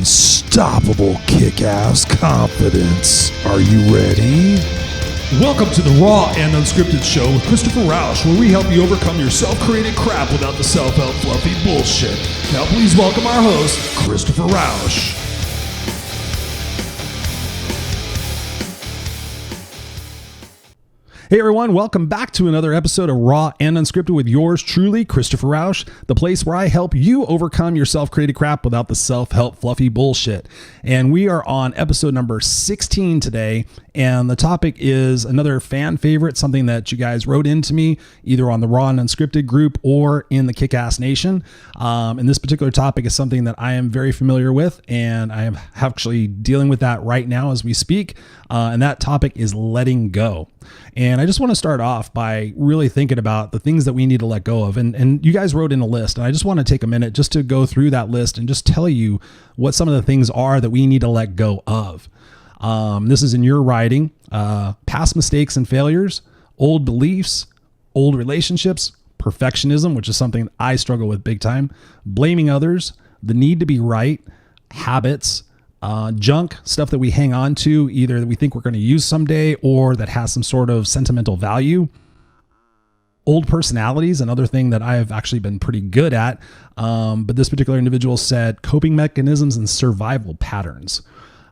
unstoppable kick-ass confidence. Are you ready? Welcome to the Raw and Unscripted show with Christopher Rausch, where we help you overcome your self-created crap without the self-help fluffy bullshit. Now please welcome our host, Christopher Rausch. Hey everyone, welcome back to another episode of Raw and Unscripted with yours truly, Christopher Rausch, the place where I help you overcome your self-created crap without the self-help fluffy bullshit. And we are on episode number 16 today, and the topic is another fan favorite, something that you guys wrote into me, either on the Raw and Unscripted group or in the Kick-Ass Nation. And this particular topic is something that I am very familiar with, and I am actually dealing with that right now as we speak. And that topic is letting go. And I just want to start off by really thinking about the things that we need to let go of. And you guys wrote in a list, and I just want to take a minute just to go through that list and just tell you what some of the things are that we need to let go of. This is in your writing: past mistakes and failures, old beliefs, old relationships, perfectionism, which is something I struggle with big time, blaming others, the need to be right, habits, junk, stuff that we hang on to, either that we think we're going to use someday or that has some sort of sentimental value. Old personalities, another thing that I've actually been pretty good at. But this particular individual said coping mechanisms and survival patterns.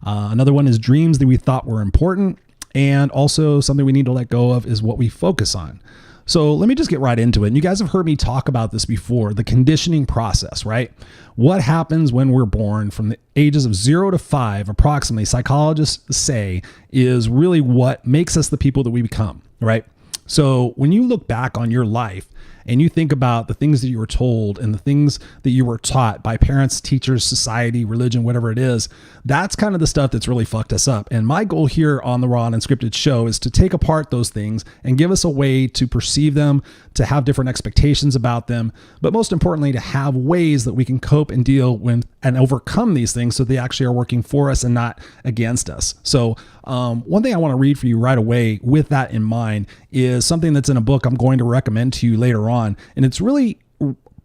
Another one is dreams that we thought were important. And also something we need to let go of is what we focus on. So let me just get right into it. And you guys have heard me talk about this before, the conditioning process, right? What happens when we're born from the ages of 0 to 5, approximately, psychologists say, is really what makes us the people that we become, right? So when you look back on your life and you think about the things that you were told and the things that you were taught by parents, teachers, society, religion, whatever it is, that's kind of the stuff that's really fucked us up. And my goal here on the Raw and Unscripted show is to take apart those things and give us a way to perceive them, to have different expectations about them, but most importantly, to have ways that we can cope and deal with and overcome these things so they actually are working for us and not against us. So one thing I want to read for you right away with that in mind is something that's in a book I'm going to recommend to you later on. And it's really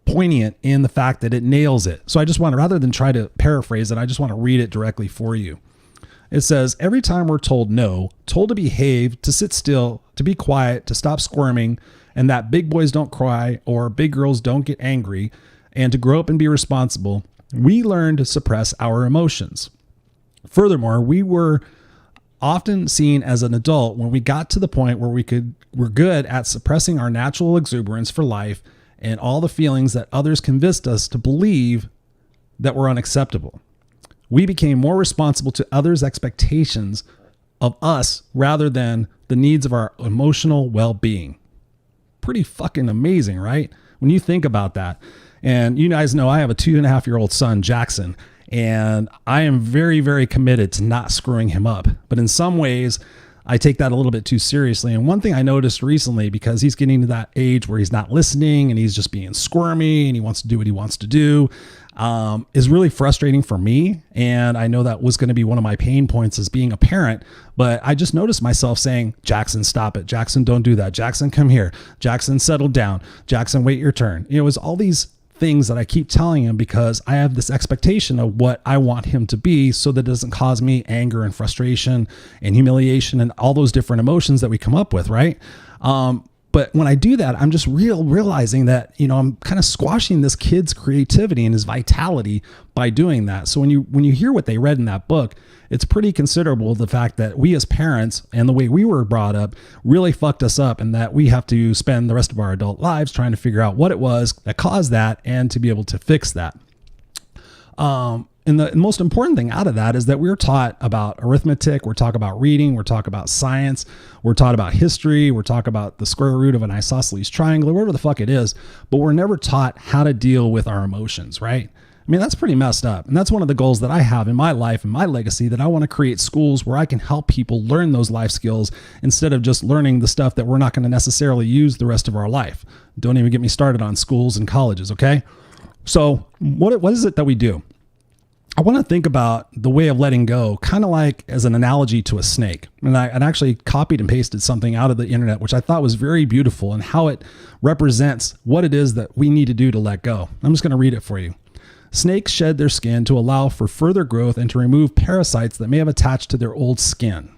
poignant in the fact that it nails it. So I just want to, rather than try to paraphrase it, I just want to read it directly for you. It says, every time we're told no, told to behave, to sit still, to be quiet, to stop squirming, and that big boys don't cry or big girls don't get angry, and to grow up and be responsible, we learn to suppress our emotions. Furthermore, we were often seen as an adult when we got to the point where we're good at suppressing our natural exuberance for life and all the feelings that others convinced us to believe that were unacceptable. We became more responsible to others' expectations of us rather than the needs of our emotional well-being. Pretty fucking amazing, right? When you think about that. And you guys know I have a 2.5-year-old son, Jackson, and I am very, very committed to not screwing him up. But in some ways, I take that a little bit too seriously. And one thing I noticed recently, because he's getting to that age where he's not listening and he's just being squirmy and he wants to do what he wants to do, is really frustrating for me. And I know that was going to be one of my pain points as being a parent, but I just noticed myself saying, Jackson, stop it. Jackson, don't do that. Jackson, come here. Jackson, settle down. Jackson, wait your turn. You know, it was all these things that I keep telling him because I have this expectation of what I want him to be so that it doesn't cause me anger and frustration and humiliation and all those different emotions that we come up with, right? But when I do that, I'm just realizing that, you know, I'm kind of squashing this kid's creativity and his vitality by doing that. So when you hear what they read in that book, it's pretty considerable, the fact that we as parents and the way we were brought up really fucked us up, and that we have to spend the rest of our adult lives trying to figure out what it was that caused that and to be able to fix that. And the most important thing out of that is that we're taught about arithmetic, we're taught about reading, we're taught about science, we're taught about history, we're taught about the square root of an isosceles triangle, or whatever the fuck it is, but we're never taught how to deal with our emotions, right? I mean, that's pretty messed up. And that's one of the goals that I have in my life and my legacy, that I want to create schools where I can help people learn those life skills instead of just learning the stuff that we're not going to necessarily use the rest of our life. Don't even get me started on schools and colleges, okay? So what is it that we do? I want to think about the way of letting go, kind of like as an analogy to a snake. And I actually copied and pasted something out of the internet, which I thought was very beautiful, and how it represents what it is that we need to do to let go. I'm just going to read it for you. It Snakes shed their skin to allow for further growth and to remove parasites that may have attached to their old skin.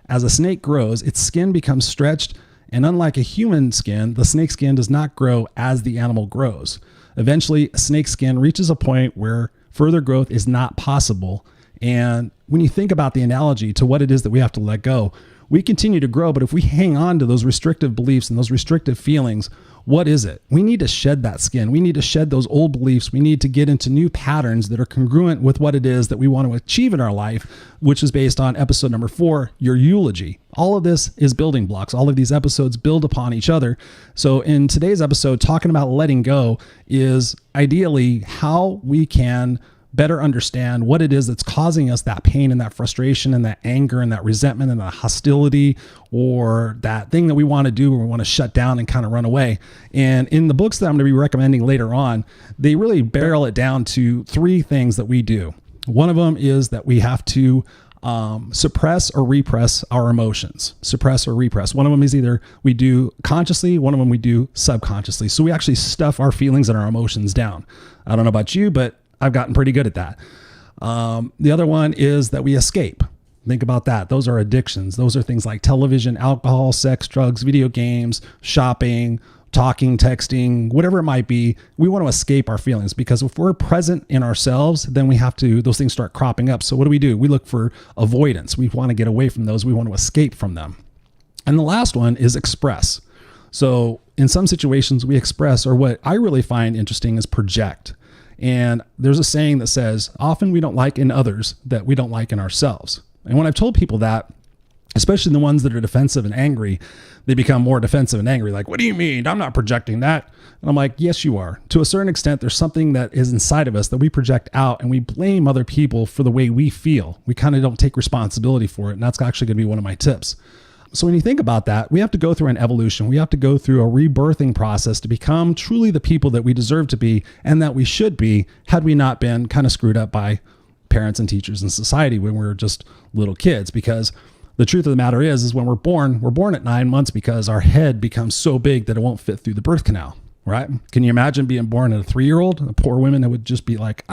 As a snake grows, its skin becomes stretched, and unlike a human skin, the snake skin does not grow as the animal grows. Eventually, a snake's skin reaches a point where further growth is not possible. And when you think about the analogy to what it is that we have to let go, we continue to grow, but if we hang on to those restrictive beliefs and those restrictive feelings, what is it? We need to shed that skin. We need to shed those old beliefs. We need to get into new patterns that are congruent with what it is that we want to achieve in our life, which is based on episode number 4, your eulogy. All of this is building blocks. All of these episodes build upon each other. So in today's episode, talking about letting go is ideally how we can better understand what it is that's causing us that pain and that frustration and that anger and that resentment and that hostility, or that thing that we want to do or we want to shut down and kind of run away. And in the books that I'm going to be recommending later on, they really barrel it down to 3 things that we do. One of them is that we have to suppress or repress our emotions. Suppress or repress. One of them is either we do consciously, one of them we do subconsciously. So we actually stuff our feelings and our emotions down. I don't know about you, but I've gotten pretty good at that. The other one is that we escape. Think about that. Those are addictions. Those are things like television, alcohol, sex, drugs, video games, shopping, talking, texting, whatever it might be. We want to escape our feelings, because if we're present in ourselves, then those things start cropping up. So what do? We look for avoidance. We want to get away from those. We want to escape from them. And the last one is express. So in some situations we express, or what I really find interesting is project. And there's a saying that says, often we don't like in others that we don't like in ourselves. And when I've told people that, especially the ones that are defensive and angry, they become more defensive and angry. Like, what do you mean? I'm not projecting that. And I'm like, yes, you are. To a certain extent, there's something that is inside of us that we project out, and we blame other people for the way we feel. We kind of don't take responsibility for it. And that's actually going to be one of my tips. So when you think about that, we have to go through an evolution. We have to go through a rebirthing process to become truly the people that we deserve to be and that we should be, had we not been kind of screwed up by parents and teachers and society when we were just little kids. Because the truth of the matter is when we're born at 9 months because our head becomes so big that it won't fit through the birth canal, right? Can you imagine being born at a 3-year-old? The poor women, it would just be like,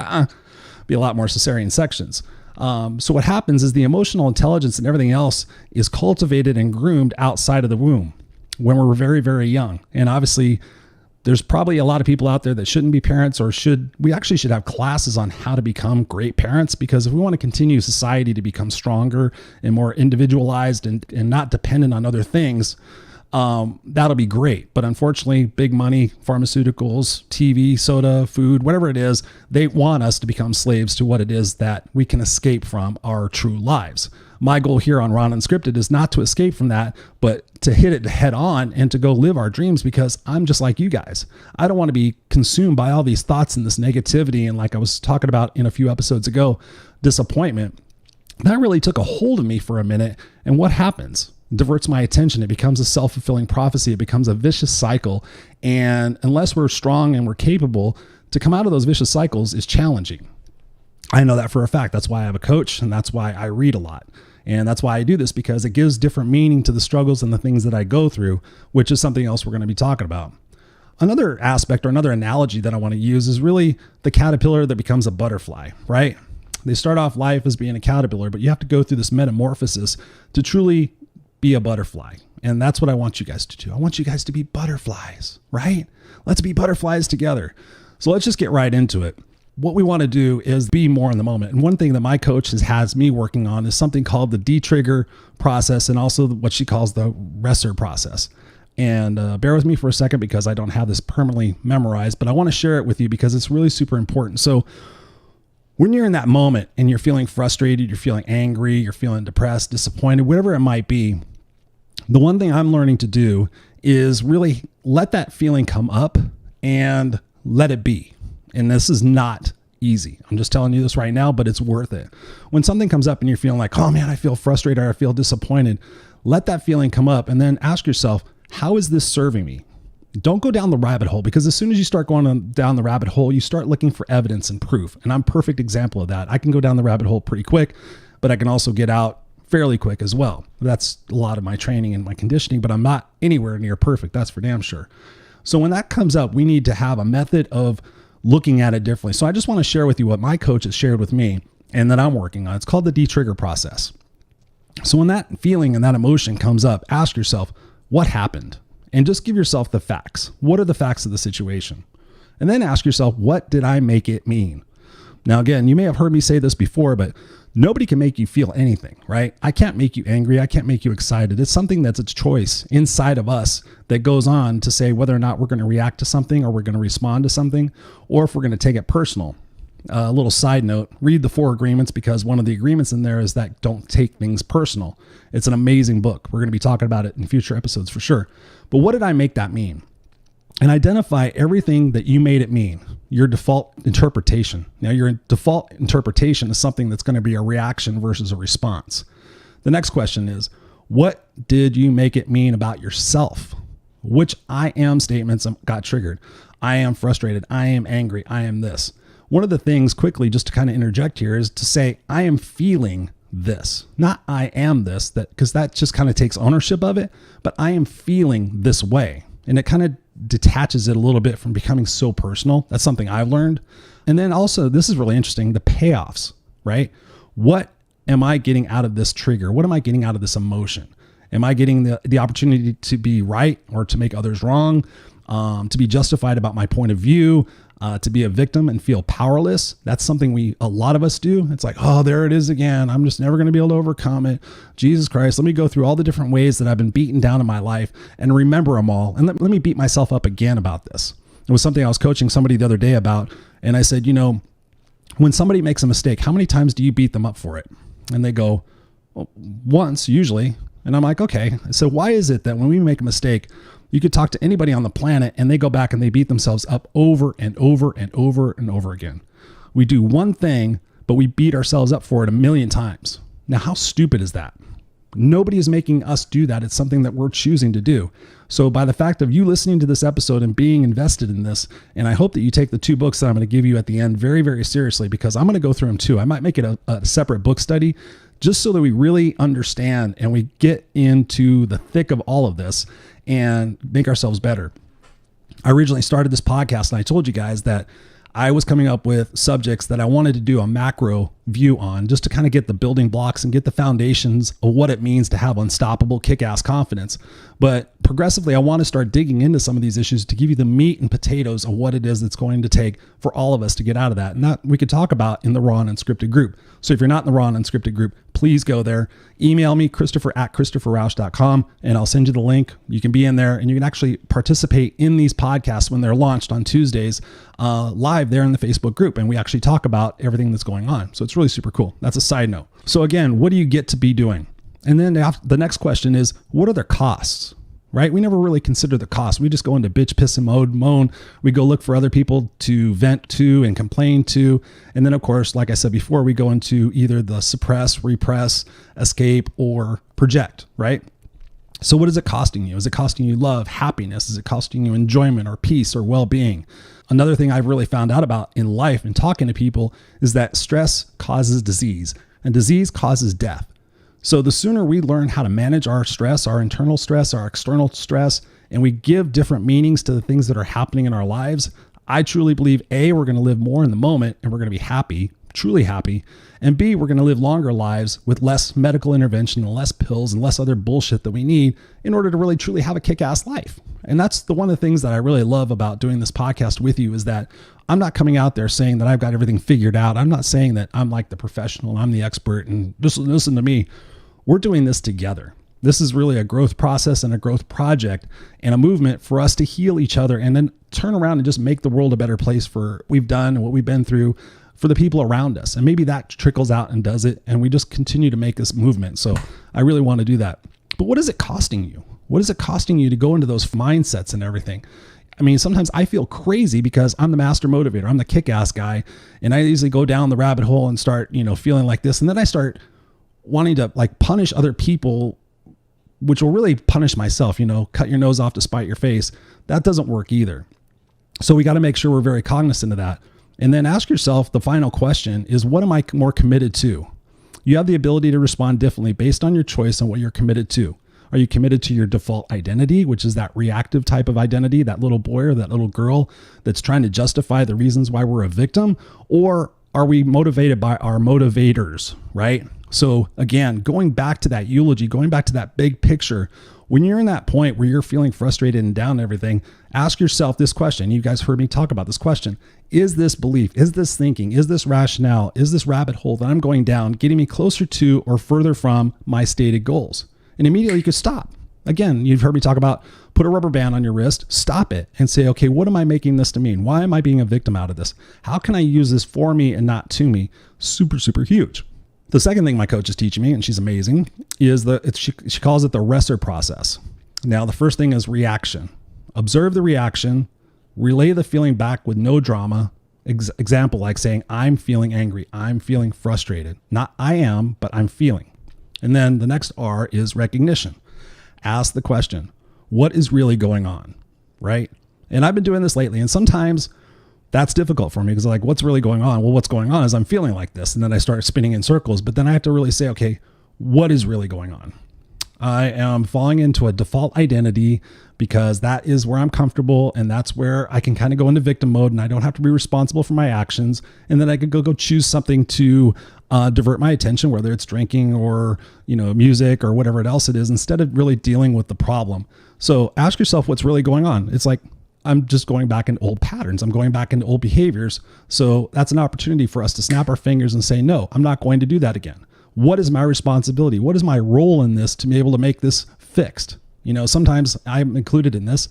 be a lot more cesarean sections. So what happens is the emotional intelligence and everything else is cultivated and groomed outside of the womb when we're very, very young. And obviously there's probably a lot of people out there that shouldn't be parents, or we actually should have classes on how to become great parents, because if we want to continue society to become stronger and more individualized and not dependent on other things, that'll be great. But unfortunately, big money, pharmaceuticals, TV, soda, food, whatever it is, they want us to become slaves to what it is that we can escape from our true lives. My goal here on Raw Unscripted is not to escape from that, but to hit it head on and to go live our dreams, because I'm just like you guys. I don't want to be consumed by all these thoughts and this negativity. And like I was talking about in a few episodes ago, disappointment, that really took a hold of me for a minute. And what happens? Diverts my attention. It becomes a self-fulfilling prophecy. It becomes a vicious cycle. And unless we're strong and we're capable, to come out of those vicious cycles is challenging. I know that for a fact. That's why I have a coach, and that's why I read a lot. And that's why I do this, because it gives different meaning to the struggles and the things that I go through, which is something else we're going to be talking about. Another aspect or another analogy that I want to use is really the caterpillar that becomes a butterfly, right? They start off life as being a caterpillar, but you have to go through this metamorphosis to truly be a butterfly. And that's what I want you guys to do. I want you guys to be butterflies, right? Let's be butterflies together. So let's just get right into it. What we want to do is be more in the moment. And one thing that my coach has me working on is something called the de-trigger process, and also what she calls the Resser process. And bear with me for a second, because I don't have this permanently memorized, but I want to share it with you because it's really super important. So when you're in that moment and you're feeling frustrated, you're feeling angry, you're feeling depressed, disappointed, whatever it might be, the one thing I'm learning to do is really let that feeling come up and let it be. And this is not easy. I'm just telling you this right now, but it's worth it. When something comes up and you're feeling like, oh man, I feel frustrated, or I feel disappointed, let that feeling come up and then ask yourself, how is this serving me? Don't go down the rabbit hole, because as soon as you start going down the rabbit hole, you start looking for evidence and proof. And I'm a perfect example of that. I can go down the rabbit hole pretty quick, but I can also get out fairly quick as well. That's a lot of my training and my conditioning, but I'm not anywhere near perfect. That's for damn sure. So when that comes up, we need to have a method of looking at it differently. So I just want to share with you what my coach has shared with me and that I'm working on. It's called the de-trigger process. So when that feeling and that emotion comes up, ask yourself, what happened? And just give yourself the facts. What are the facts of the situation? And then ask yourself, what did I make it mean? Now, again, you may have heard me say this before, but nobody can make you feel anything, right? I can't make you angry. I can't make you excited. It's something that's a choice inside of us that goes on to say whether or not we're going to react to something or we're going to respond to something, or if we're going to take it personal. A little side note, read the 4 agreements, because one of the agreements in there is that don't take things personal. It's an amazing book. We're going to be talking about it in future episodes for sure. But what did I make that mean? And identify everything that you made it mean, your default interpretation. Now, your default interpretation is something that's going to be a reaction versus a response. The next question is, what did you make it mean about yourself? Which I am statements got triggered? I am frustrated. I am angry. I am this. One of the things, quickly, just to kind of interject here, is to say, I am feeling this, not I am this, because that just kind of takes ownership of it, but I am feeling this way. And it kind of detaches it a little bit from becoming so personal. That's something I've learned. And then also, this is really interesting, the payoffs, right? What am I getting out of this trigger? What am I getting out of this emotion? Am I getting the opportunity to be right or to make others wrong, to be justified about my point of view, to be a victim and feel powerless? That's something a lot of us do. It's like, oh, there it is again. I'm just never going to be able to overcome it. Jesus Christ, let me go through all the different ways that I've been beaten down in my life and remember them all. And let me beat myself up again about this. It was something I was coaching somebody the other day about. And I said, when somebody makes a mistake, how many times do you beat them up for it? And they go, well, once usually. And I'm like, okay. So why is it that when we make a mistake, you could talk to anybody on the planet and they go back and they beat themselves up over and over and over and over again? We do one thing, but we beat ourselves up for it 1,000,000 times. Now, how stupid is that? Nobody is making us do that. It's something that we're choosing to do. So by the fact of you listening to this episode and being invested in this, and I hope that you take the 2 books that I'm going to give you at the end very, very seriously, because I'm going to go through them too. I might make it a separate book study just so that we really understand and we get into the thick of all of this and make ourselves better. I originally started this podcast and I told you guys that I was coming up with subjects that I wanted to do a macro view on, just to kind of get the building blocks and get the foundations of what it means to have unstoppable kick-ass confidence. But progressively, I want to start digging into some of these issues to give you the meat and potatoes of what it is that's going to take for all of us to get out of that. And that we could talk about in the Raw and Unscripted group. So if you're not in the Raw and Unscripted group, please go there. Email me, Christopher@ChristopherRausch.com, and I'll send you the link. You can be in there and you can actually participate in these podcasts when they're launched on Tuesdays live there in the Facebook group. And we actually talk about everything that's going on. So it's really super cool. That's a side note. So again, what do you get to be doing? And then the next question is, what are their costs? Right? We never really consider the cost. We just go into bitch, piss, and moan. We go look for other people to vent to and complain to. And then, of course, like I said before, we go into either the suppress, repress, escape, or project, right? So what is it costing you? Is it costing you love, happiness? Is it costing you enjoyment or peace or well-being? Another thing I've really found out about in life and talking to people is that stress causes disease, and disease causes death. So the sooner we learn how to manage our stress, our internal stress, our external stress, and we give different meanings to the things that are happening in our lives, I truly believe, A, we're going to live more in the moment and we're going to be happy, truly happy. And B, we're going to live longer lives with less medical intervention and less pills and less other bullshit that we need in order to really truly have a kick-ass life. And that's one of the things that I really love about doing this podcast with you, is that I'm not coming out there saying that I've got everything figured out. I'm not saying that I'm like the professional, I'm the expert, and just listen to me. We're doing this together. This is really a growth process and a growth project and a movement for us to heal each other and then turn around and just make the world a better place for what we've done and what we've been through for the people around us. And maybe that trickles out and does it, and we just continue to make this movement. So I really want to do that. But what is it costing you? What is it costing you to go into those mindsets and everything? I mean, sometimes I feel crazy because I'm the master motivator. I'm the kick-ass guy. And I easily go down the rabbit hole and start, feeling like this. And then I start wanting to punish other people, which will really punish myself, cut your nose off to spite your face. That doesn't work either. So we got to make sure we're very cognizant of that. And then ask yourself, the final question is, what am I more committed to? You have the ability to respond differently based on your choice and what you're committed to. Are you committed to your default identity, which is that reactive type of identity, that little boy or that little girl that's trying to justify the reasons why we're a victim? Or are we motivated by our motivators, right? So again, going back to that eulogy, going back to that big picture, when you're in that point where you're feeling frustrated and down and everything, ask yourself this question. You guys heard me talk about this question. Is this belief, is this thinking, is this rationale, is this rabbit hole that I'm going down getting me closer to or further from my stated goals? And immediately you could stop. Again, you've heard me talk about put a rubber band on your wrist, stop it and say, okay, what am I making this to mean? Why am I being a victim out of this? How can I use this for me and not to me? Super, super huge. The second thing my coach is teaching me, and she's amazing, is she calls it the Resser process. Now, the first thing is reaction. Observe the reaction, relay the feeling back with no drama. Example, like saying, I'm feeling angry. I'm feeling frustrated. Not I am, but I'm feeling. And then the next R is recognition. Ask the question, what is really going on, right? And I've been doing this lately, and sometimes that's difficult for me because like, what's really going on? Well, what's going on is I'm feeling like this. And then I start spinning in circles, but then I have to really say, okay, what is really going on? I am falling into a default identity because that is where I'm comfortable. And that's where I can kind of go into victim mode and I don't have to be responsible for my actions. And then I could go choose something to divert my attention, whether it's drinking or, music or whatever else it is, instead of really dealing with the problem. So ask yourself what's really going on. It's like, I'm just going back into old patterns. I'm going back into old behaviors. So that's an opportunity for us to snap our fingers and say, no, I'm not going to do that again. What is my responsibility? What is my role in this to be able to make this fixed? Sometimes I'm included in this.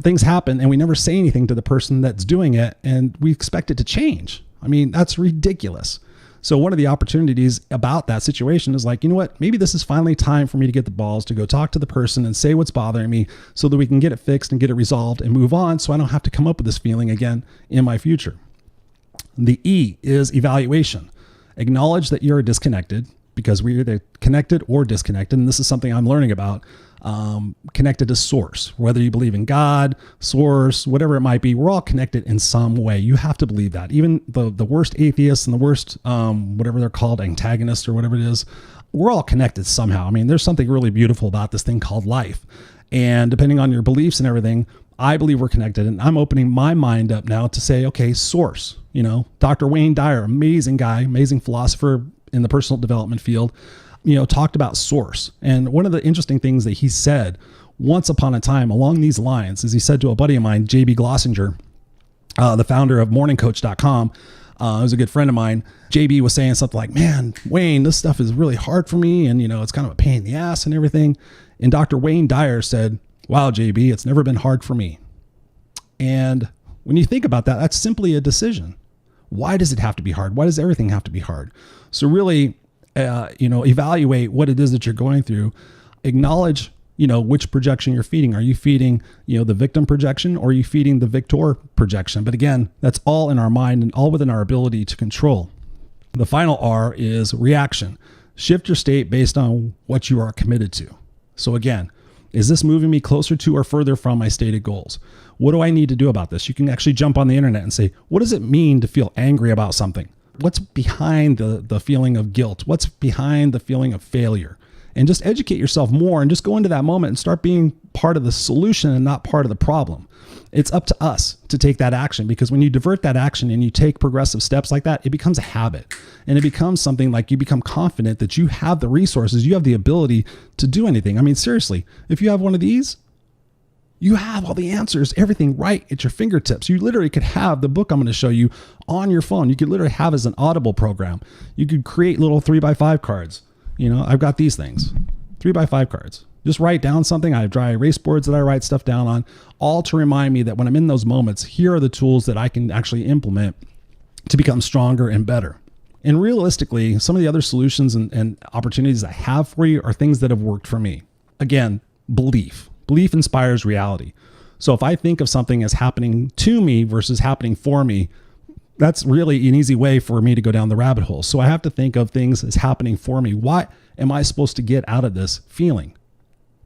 Things happen and we never say anything to the person that's doing it and we expect it to change. I mean, that's ridiculous. So one of the opportunities about that situation is like, you know what, maybe this is finally time for me to get the balls to go talk to the person and say what's bothering me so that we can get it fixed and get it resolved and move on so I don't have to come up with this feeling again in my future. The E is evaluation. Acknowledge that you're disconnected because we're either connected or disconnected. And this is something I'm learning about. Connected to source, whether you believe in God, source, whatever it might be, we're all connected in some way. You have to believe that. Even the worst atheists and the worst, whatever they're called, antagonists or whatever it is, we're all connected somehow. I mean, there's something really beautiful about this thing called life. And depending on your beliefs and everything, I believe we're connected. And I'm opening my mind up now to say, okay, source, Dr. Wayne Dyer, amazing guy, amazing philosopher in the personal development field, talked about source. And one of the interesting things that he said once upon a time along these lines is he said to a buddy of mine, JB Glossinger, the founder of morningcoach.com, who's a good friend of mine. JB was saying something like, man, Wayne, this stuff is really hard for me. And, it's kind of a pain in the ass and everything. And Dr. Wayne Dyer said, wow, JB, it's never been hard for me. And when you think about that, that's simply a decision. Why does it have to be hard? Why does everything have to be hard? So really, evaluate what it is that you're going through. Acknowledge, which projection you're feeding. Are you feeding, the victim projection or are you feeding the victor projection? But again, that's all in our mind and all within our ability to control. The final R is reaction. Shift your state based on what you are committed to. So again, is this moving me closer to or further from my stated goals? What do I need to do about this? You can actually jump on the internet and say, what does it mean to feel angry about something? What's behind the feeling of guilt? What's behind the feeling of failure? And just educate yourself more and just go into that moment and start being part of the solution and not part of the problem. It's up to us to take that action, because when you divert that action and you take progressive steps like that, it becomes a habit and it becomes something like you become confident that you have the resources, you have the ability to do anything. I mean, seriously, if you have one of these, you have all the answers, everything right at your fingertips. You literally could have the book I'm going to show you on your phone. You could literally have as an Audible program. You could create little 3x5 cards. I've got these things, 3x5 cards. Just write down something. I have dry erase boards that I write stuff down on, all to remind me that when I'm in those moments, here are the tools that I can actually implement to become stronger and better. And realistically, some of the other solutions and opportunities I have for you are things that have worked for me. Again, belief. Belief inspires reality. So if I think of something as happening to me versus happening for me, that's really an easy way for me to go down the rabbit hole. So I have to think of things as happening for me. What am I supposed to get out of this feeling?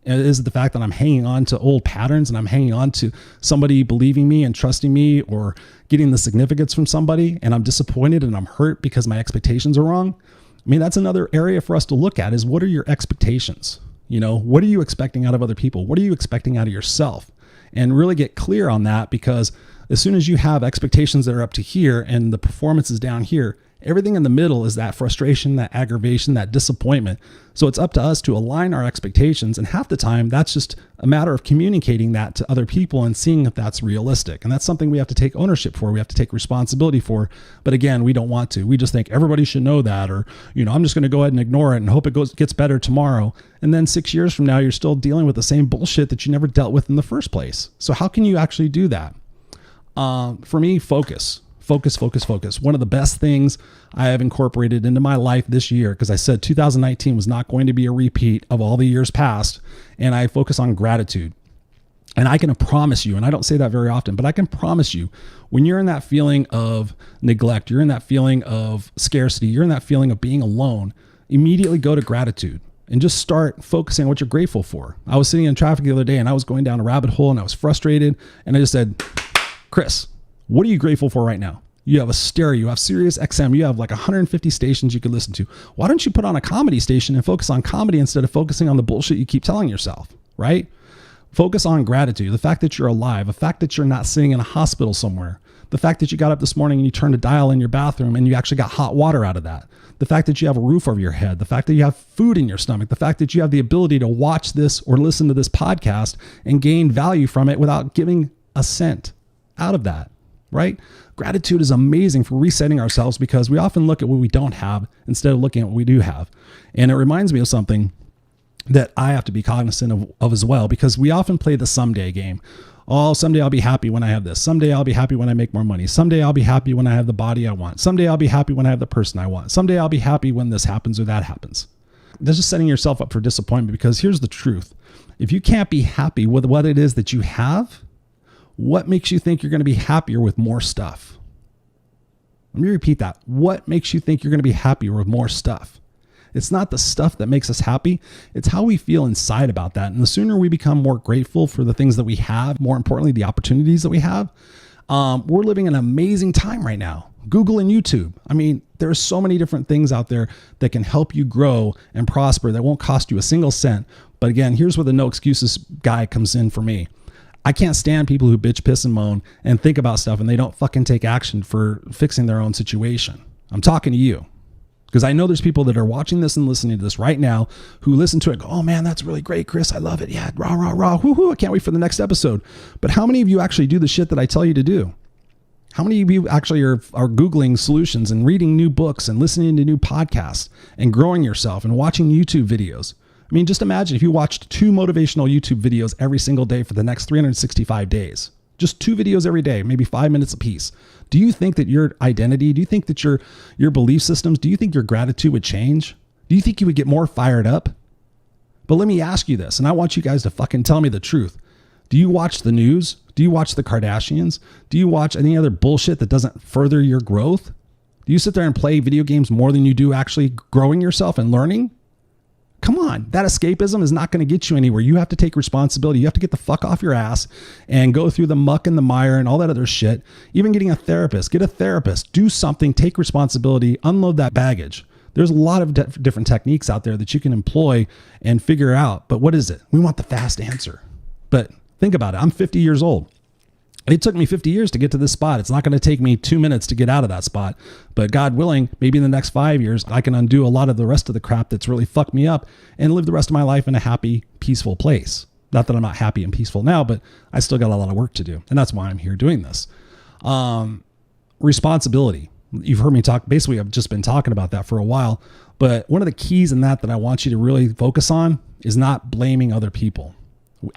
And is it the fact that I'm hanging on to old patterns and I'm hanging on to somebody believing me and trusting me, or getting the significance from somebody and I'm disappointed and I'm hurt because my expectations are wrong? I mean, that's another area for us to look at, is what are your expectations? What are you expecting out of other people? What are you expecting out of yourself? And really get clear on that, because as soon as you have expectations that are up to here and the performance is down here, everything in the middle is that frustration, that aggravation, that disappointment. So it's up to us to align our expectations. And half the time, that's just a matter of communicating that to other people and seeing if that's realistic. And that's something we have to take ownership for. We have to take responsibility for. But again, we don't want to. We just think everybody should know that, or, I'm just going to go ahead and ignore it and hope it gets better tomorrow. And then 6 years from now, you're still dealing with the same bullshit that you never dealt with in the first place. So how can you actually do that? For me, focus. One of the best things I have incorporated into my life this year, because I said 2019 was not going to be a repeat of all the years past, and I focus on gratitude. And I can promise you, and I don't say that very often, but I can promise you, when you're in that feeling of neglect, you're in that feeling of scarcity, you're in that feeling of being alone, immediately go to gratitude and just start focusing on what you're grateful for. I was sitting in traffic the other day and I was going down a rabbit hole and I was frustrated, and I just said, Chris, what are you grateful for right now? You have a stereo, you have Sirius XM, you have like 150 stations you could listen to. Why don't you put on a comedy station and focus on comedy instead of focusing on the bullshit you keep telling yourself, right? Focus on gratitude, the fact that you're alive, the fact that you're not sitting in a hospital somewhere, the fact that you got up this morning and you turned a dial in your bathroom and you actually got hot water out of that, the fact that you have a roof over your head, the fact that you have food in your stomach, the fact that you have the ability to watch this or listen to this podcast and gain value from it without giving a cent out of that. Right? Gratitude is amazing for resetting ourselves, because we often look at what we don't have instead of looking at what we do have. And it reminds me of something that I have to be cognizant of as well, because we often play the someday game. Oh, someday I'll be happy when I have this. Someday I'll be happy when I make more money. Someday I'll be happy when I have the body I want. Someday I'll be happy when I have the person I want. Someday I'll be happy when this happens or that happens. That's just setting yourself up for disappointment, because here's the truth. If you can't be happy with what it is that you have, what makes you think you're going to be happier with more stuff? Let me repeat that. What makes you think you're going to be happier with more stuff? It's not the stuff that makes us happy. It's how we feel inside about that. And the sooner we become more grateful for the things that we have, more importantly, the opportunities that we have, we're living an amazing time right now. Google and YouTube. I mean, there's so many different things out there that can help you grow and prosper that won't cost you a single cent. But again, here's where the no excuses guy comes in for me. I can't stand people who bitch, piss, and moan and think about stuff and they don't fucking take action for fixing their own situation. I'm talking to you, because I know there's people that are watching this and listening to this right now who listen to it and go, oh man, that's really great, Chris. I love it. Yeah, rah, rah, rah. Woohoo. I can't wait for the next episode. But how many of you actually do the shit that I tell you to do? How many of you actually are Googling solutions and reading new books and listening to new podcasts and growing yourself and watching YouTube videos? I mean, just imagine if you watched 2 motivational YouTube videos every single day for the next 365 days, just 2 videos every day, maybe 5 minutes a piece. Do you think that your identity, do you think that your belief systems, do you think your gratitude would change? Do you think you would get more fired up? But let me ask you this, and I want you guys to fucking tell me the truth. Do you watch the news? Do you watch the Kardashians? Do you watch any other bullshit that doesn't further your growth? Do you sit there and play video games more than you do actually growing yourself and learning? Come on, that escapism is not going to get you anywhere. You have to take responsibility. You have to get the fuck off your ass and go through the muck and the mire and all that other shit. Even getting a therapist, get a therapist, do something, take responsibility, unload that baggage. There's a lot of different techniques out there that you can employ and figure out. But what is it? We want the fast answer. But think about it. I'm 50 years old. It took me 50 years to get to this spot. It's not going to take me 2 minutes to get out of that spot. But God willing, maybe in the next 5 years, I can undo a lot of the rest of the crap that's really fucked me up and live the rest of my life in a happy, peaceful place. Not that I'm not happy and peaceful now, but I still got a lot of work to do. And that's why I'm here doing this. Responsibility. You've heard me talk. Basically, I've just been talking about that for a while. But one of the keys in that I want you to really focus on is not blaming other people.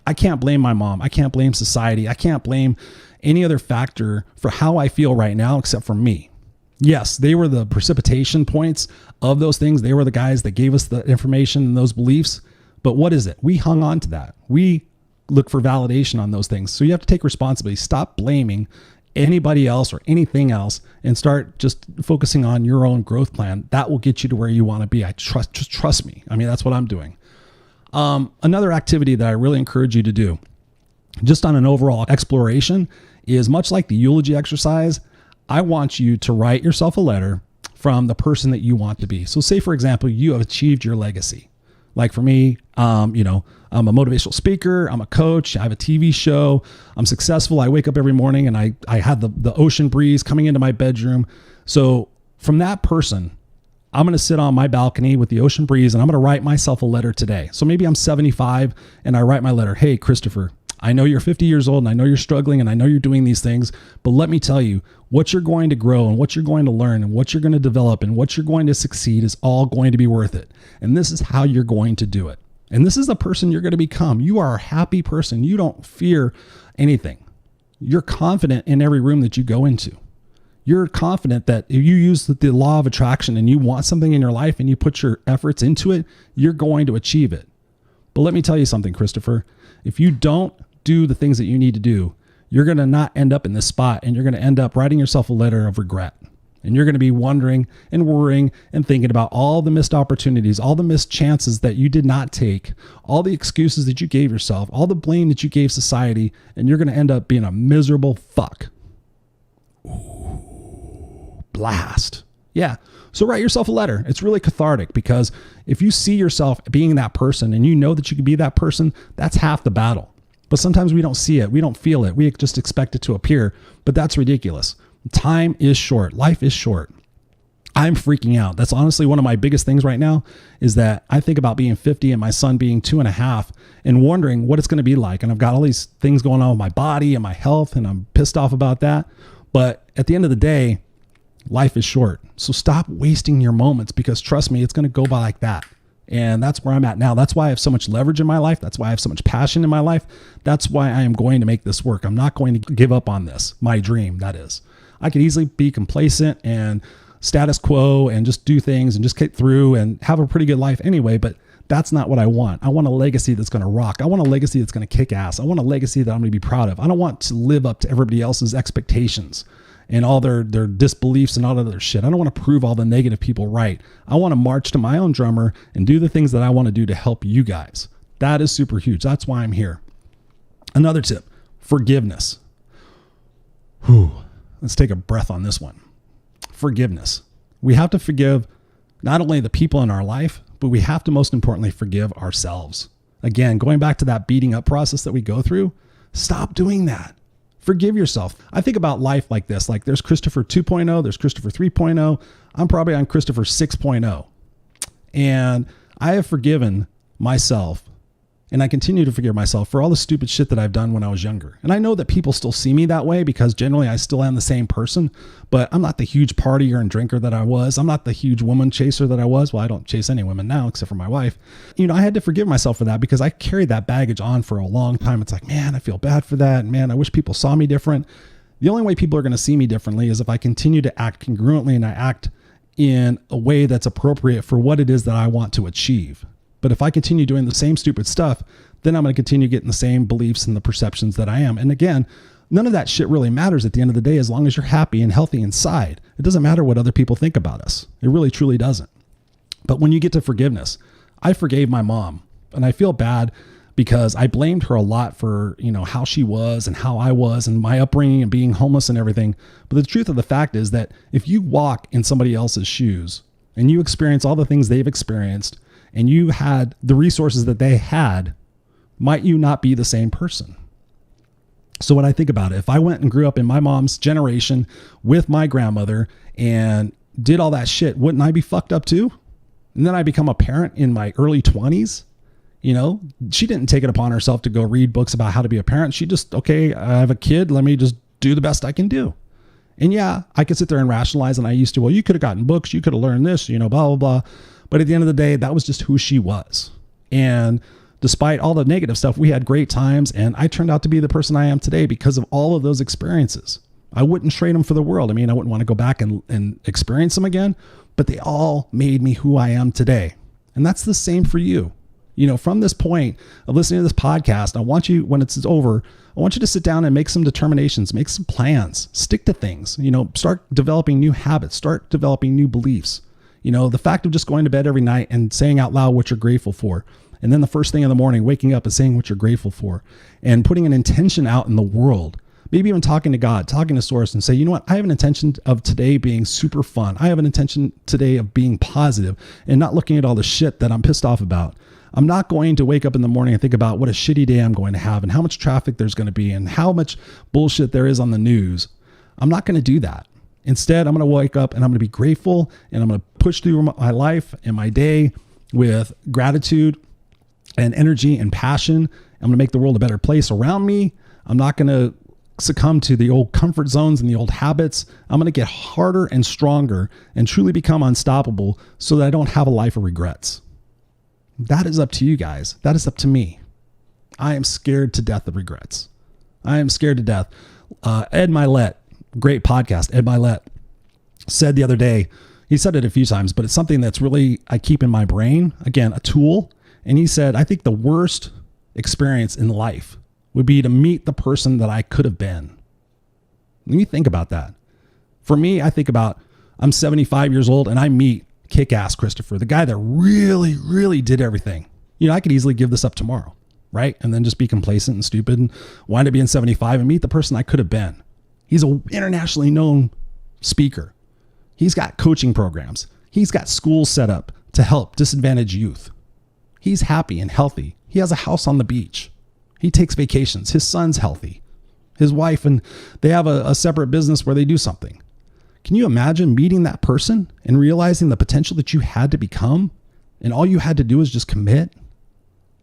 I can't blame my mom. I can't blame society. I can't blame any other factor for how I feel right now except for me. Yes, they were the precipitation points of those things. They were the guys that gave us the information and those beliefs. But what is it? We hung on to that. We look for validation on those things. So you have to take responsibility. Stop blaming anybody else or anything else and start just focusing on your own growth plan. That will get you to where you want to be. Just trust me. I mean, that's what I'm doing. Another activity that I really encourage you to do, just on an overall exploration, is much like the eulogy exercise. I want you to write yourself a letter from the person that you want to be. So say, for example, you have achieved your legacy. Like for me, I'm a motivational speaker. I'm a coach. I have a TV show. I'm successful. I wake up every morning and I have the ocean breeze coming into my bedroom. So from that person, I'm going to sit on my balcony with the ocean breeze and I'm going to write myself a letter today. So maybe I'm 75 and I write my letter. Hey, Christopher, I know you're 50 years old and I know you're struggling and I know you're doing these things, but let me tell you, what you're going to grow and what you're going to learn and what you're going to develop and what you're going to succeed is all going to be worth it. And this is how you're going to do it. And this is the person you're going to become. You are a happy person. You don't fear anything. You're confident in every room that you go into. You're confident that if you use the law of attraction and you want something in your life and you put your efforts into it, you're going to achieve it. But let me tell you something, Christopher. If you don't do the things that you need to do, you're going to not end up in this spot and you're going to end up writing yourself a letter of regret. And you're going to be wondering and worrying and thinking about all the missed opportunities, all the missed chances that you did not take, all the excuses that you gave yourself, all the blame that you gave society, and you're going to end up being a miserable fuck. Ooh, blast. Yeah. So write yourself a letter. It's really cathartic because if you see yourself being that person and you know that you can be that person, that's half the battle. But sometimes we don't see it. We don't feel it. We just expect it to appear, but that's ridiculous. Time is short. Life is short. I'm freaking out. That's honestly one of my biggest things right now is that I think about being 50 and my son being 2.5 and wondering what it's going to be like. And I've got all these things going on with my body and my health and I'm pissed off about that. But at the end of the day, life is short. So stop wasting your moments because trust me, it's going to go by like that. And that's where I'm at now. That's why I have so much leverage in my life. That's why I have so much passion in my life. That's why I am going to make this work. I'm not going to give up on this. My dream, that is. I could easily be complacent and status quo and just do things and just get through and have a pretty good life anyway. But that's not what I want. I want a legacy that's going to rock. I want a legacy that's going to kick ass. I want a legacy that I'm going to be proud of. I don't want to live up to everybody else's expectations and all their disbeliefs and all of their shit. I don't want to prove all the negative people right. I want to march to my own drummer and do the things that I want to do to help you guys. That is super huge. That's why I'm here. Another tip, forgiveness. Whew. Let's take a breath on this one. Forgiveness. We have to forgive not only the people in our life, but we have to most importantly forgive ourselves. Again, going back to that beating up process that we go through, stop doing that. Forgive yourself. I think about life like this. Like there's Christopher 2.0, there's Christopher 3.0. I'm probably on Christopher 6.0. And I have forgiven myself and I continue to forgive myself for all the stupid shit that I've done when I was younger. And I know that people still see me that way because generally I still am the same person, but I'm not the huge partier and drinker that I was. I'm not the huge woman chaser that I was. Well, I don't chase any women now except for my wife. I had to forgive myself for that because I carried that baggage on for a long time. It's like, man, I feel bad for that. Man, I wish people saw me different. The only way people are going to see me differently is if I continue to act congruently and I act in a way that's appropriate for what it is that I want to achieve. But if I continue doing the same stupid stuff, then I'm going to continue getting the same beliefs and the perceptions that I am. And again, none of that shit really matters at the end of the day, as long as you're happy and healthy inside. It doesn't matter what other people think about us. It really, truly doesn't. But when you get to forgiveness, I forgave my mom and I feel bad because I blamed her a lot for, how she was and how I was and my upbringing and being homeless and everything. But the truth of the fact is that if you walk in somebody else's shoes and you experience all the things they've experienced, and you had the resources that they had, might you not be the same person? So when I think about it, if I went and grew up in my mom's generation with my grandmother and did all that shit, wouldn't I be fucked up too? And then I become a parent in my early 20s. She didn't take it upon herself to go read books about how to be a parent. She just, okay, I have a kid. Let me just do the best I can do. And yeah, I could sit there and rationalize. And I used to, well, you could have gotten books. You could have learned this, blah, blah, blah. But at the end of the day, that was just who she was. And despite all the negative stuff, we had great times. And I turned out to be the person I am today because of all of those experiences. I wouldn't trade them for the world. I wouldn't want to go back and experience them again, but they all made me who I am today. And that's the same for you. From this point of listening to this podcast, I want you, when it's over, I want you to sit down and make some determinations, make some plans, stick to things, start developing new habits, start developing new beliefs. The fact of just going to bed every night and saying out loud what you're grateful for. And then the first thing in the morning, waking up and saying what you're grateful for and putting an intention out in the world, maybe even talking to God, talking to source and say, you know what? I have an intention of today being super fun. I have an intention today of being positive and not looking at all the shit that I'm pissed off about. I'm not going to wake up in the morning and think about what a shitty day I'm going to have and how much traffic there's going to be and how much bullshit there is on the news. I'm not going to do that. Instead, I'm going to wake up and I'm going to be grateful, and I'm going to push through my life and my day with gratitude and energy and passion. I'm going to make the world a better place around me. I'm not going to succumb to the old comfort zones and the old habits. I'm going to get harder and stronger and truly become unstoppable so that I don't have a life of regrets. That is up to you guys. That is up to me. I am scared to death of regrets. I am scared to death. Ed Milet, great podcast. Ed Milet said the other day, he said it a few times, but it's something that's really, I keep in my brain, again, a tool. And he said, I think the worst experience in life would be to meet the person that I could have been. Let me think about that. For me, I think about, I'm 75 years old and I meet kick-ass Christopher, the guy that really, really did everything. I could easily give this up tomorrow, right? And then just be complacent and stupid and wind up being 75 and meet the person I could have been. He's an internationally known speaker. He's got coaching programs. He's got schools set up to help disadvantaged youth. He's happy and healthy. He has a house on the beach. He takes vacations. His son's healthy. His wife, and they have a separate business where they do something. Can you imagine meeting that person and realizing the potential that you had to become, and all you had to do is just commit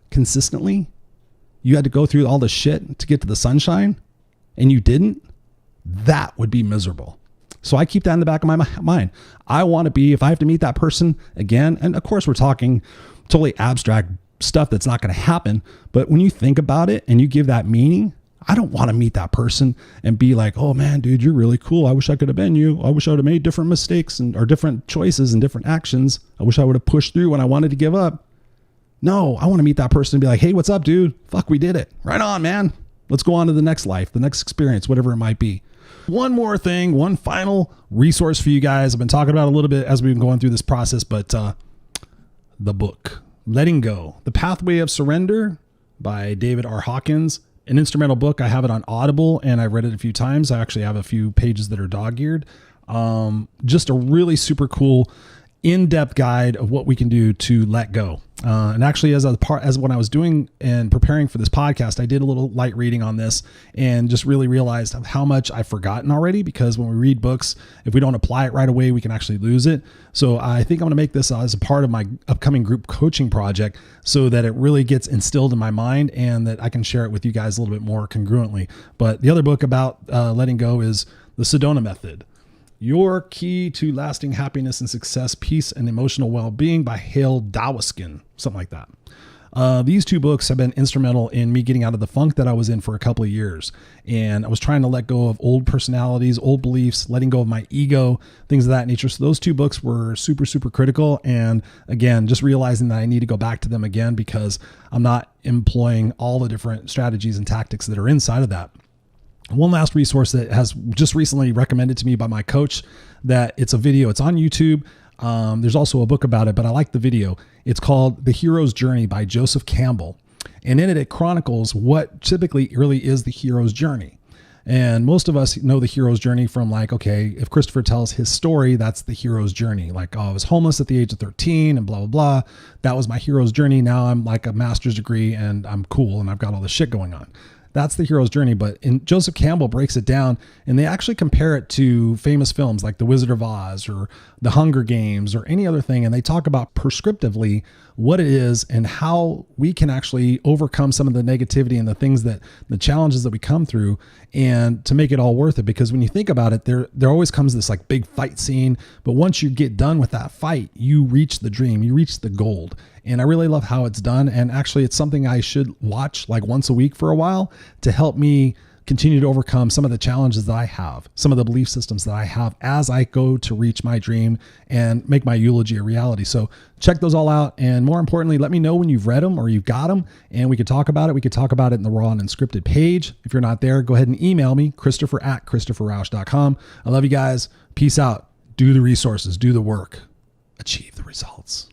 consistently? You had to go through all the shit to get to the sunshine, and you didn't? That would be miserable. So I keep that in the back of my mind. I want to be, if I have to meet that person again, and of course we're talking totally abstract stuff that's not going to happen. But when you think about it and you give that meaning, I don't want to meet that person and be like, oh man, dude, you're really cool. I wish I could have been you. I wish I would have made different mistakes or different choices and different actions. I wish I would have pushed through when I wanted to give up. No, I want to meet that person and be like, hey, what's up, dude? Fuck, we did it. Right on, man. Let's go on to the next life, the next experience, whatever it might be. One more thing, one final resource for you guys. I've been talking about a little bit as we've been going through this process, but the book, Letting Go, The Pathway of Surrender by David R. Hawkins, an instrumental book. I have it on Audible and I've read it a few times. I actually have a few pages that are dog-eared. Just a really super cool in-depth guide of what we can do to let go. And actually as when I was doing and preparing for this podcast, I did a little light reading on this and just really realized how much I've forgotten already, because when we read books, if we don't apply it right away, we can actually lose it. So I think I'm going to make this as a part of my upcoming group coaching project so that it really gets instilled in my mind and that I can share it with you guys a little bit more congruently. But the other book about letting go is The Sedona Method, Your Key to Lasting Happiness and Success, Peace and Emotional Well-Being by Hale Dawiskin, something like that. These two books have been instrumental in me getting out of the funk that I was in for a couple of years. And I was trying to let go of old personalities, old beliefs, letting go of my ego, things of that nature. So those two books were super, super critical. And again, just realizing that I need to go back to them again because I'm not employing all the different strategies and tactics that are inside of that. One last resource that has just recently recommended to me by my coach, that it's a video. It's on YouTube. There's also a book about it, but I like the video. It's called The Hero's Journey by Joseph Campbell. And in it chronicles what typically really is the hero's journey. And most of us know the hero's journey from like, okay, if Christopher tells his story, that's the hero's journey. Like, oh, I was homeless at the age of 13 and blah, blah, blah. That was my hero's journey. Now I'm like a master's degree and I'm cool and I've got all this shit going on. That's the hero's journey. But Joseph Campbell breaks it down and they actually compare it to famous films like The Wizard of Oz or The Hunger Games or any other thing. And they talk about prescriptively what it is and how we can actually overcome some of the negativity and the things that the challenges that we come through, and to make it all worth it. Because when you think about it, there always comes this like big fight scene. But once you get done with that fight, you reach the dream, you reach the gold. And I really love how it's done. And actually it's something I should watch like once a week for a while to help me continue to overcome some of the challenges that I have, some of the belief systems that I have as I go to reach my dream and make my eulogy a reality. So check those all out. And more importantly, let me know when you've read them or you've got them and we could talk about it. We could talk about it in the Raw and Unscripted page. If you're not there, go ahead and email me, Christopher@ChristopherRausch.com. I love you guys. Peace out. Do the resources, do the work, achieve the results.